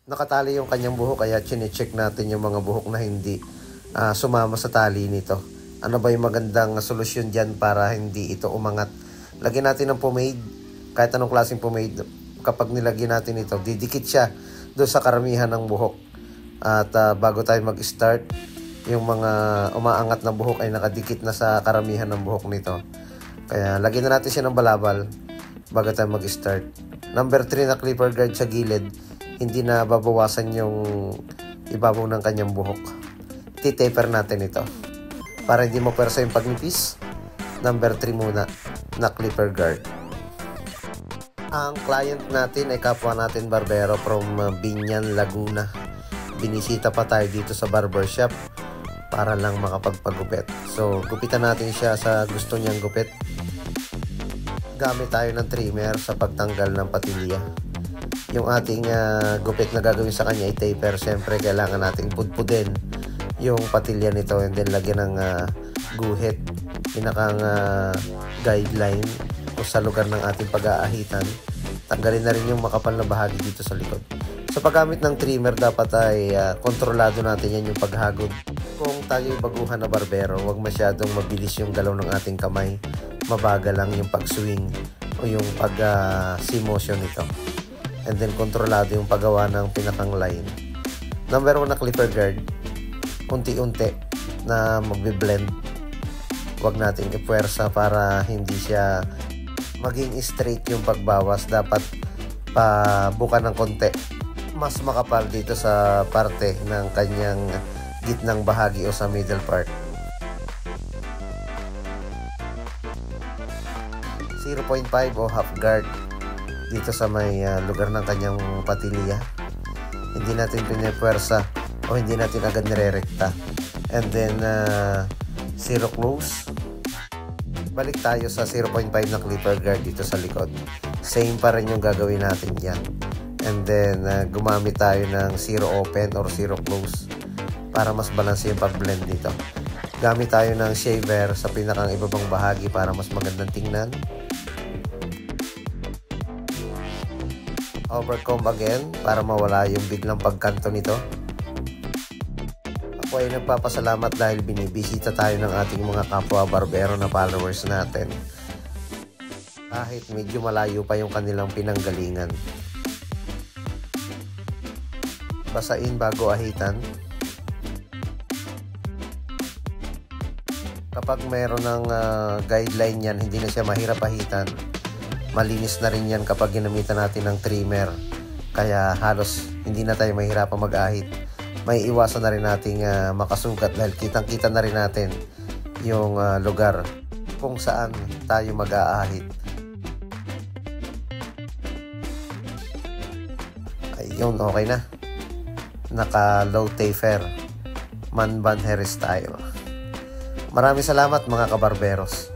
Nakatali yung kanyang buhok kaya chine-check natin yung mga buhok na hindi sumama sa tali nito. Ano ba yung magandang solusyon dyan para hindi ito umangat? Lagyan natin ng pomade, kahit anong klaseng pomade. Kapag nilagyan natin ito, didikit siya doon sa karamihan ng buhok. At bago tayo mag-start, yung mga umaangat na buhok ay nakadikit na sa karamihan ng buhok nito. Kaya lagyan na natin siya ng balabal bago tayo mag-start. Number 3 na clipper guard sa gilid, hindi na babawasan yung ibabaw ng kanyang buhok. Titaper natin ito para hindi mapersa yung pagnipis. Number 3 muna na clipper guard. Ang client natin ay kapwa natin barbero from Binyan, Laguna. Binisita pa tayo dito sa barbershop para lang makapagpagupit. So gupitan natin siya sa gusto niyang gupit. Gamit tayo ng trimmer sa pagtanggal ng patilya. Yung ating gupit na gagawin sa kanya ay taper. Siyempre kailangan nating pudpudin yung patilya nito and then lagyan ng guhit, pinakang guideline o sa lugar ng ating pag-aahitan. Tanggalin na rin yung makapal na bahagi dito sa likod. Sa paggamit ng trimmer, dapat ay kontrolado natin yan yung paghagod. Kung tayo'y baguhan na barbero, huwag masyadong mabilis yung galaw ng ating kamay. Mabagal lang yung pag-swing o yung pag-motion nito. And then kontrolado yung paggawa ng pinakang line. Number 1 na clipper guard, unti-unti na magbe-blend. Huwag nating ipuwersa para hindi siya maging straight yung pagbawas. Dapat pabuka ng konti, mas makapal dito sa parte ng kanyang gitnang bahagi o sa middle part. 0.5 o half guard dito sa may lugar ng kanyang patilya. Hindi natin pinipuwersa o hindi natin agad nirerekta. And then 0 close. Balik tayo sa 0.5 na clipper guard dito sa likod. Same pa rin yung gagawin natin yan. And then gumamit tayo ng 0 open or 0 close para mas balance yung pag-blend dito. Gamit tayo ng shaver sa pinakang ibabang bahagi para mas magandang tingnan. Overcomb again para mawala yung biglang pagkanto nito. Ako ay nagpapasalamat dahil binibisita tayo ng ating mga kapwa barbero na followers natin. Kahit medyo malayo pa yung kanilang pinanggalingan. Basain bago ahitan. Kapag mayroon ng guideline yan, hindi na siya mahirap ahitan. Malinis na rin yan kapag ginamitan natin ng trimmer. Kaya halos hindi na tayo mahirapan mag-ahit. May iwasan na rin nating makasugat dahil kitang-kita na rin natin yung lugar kung saan tayo mag-aahit. Ayun, okay na. Naka-low taper, man bun hairstyle. Maraming salamat mga kabarberos.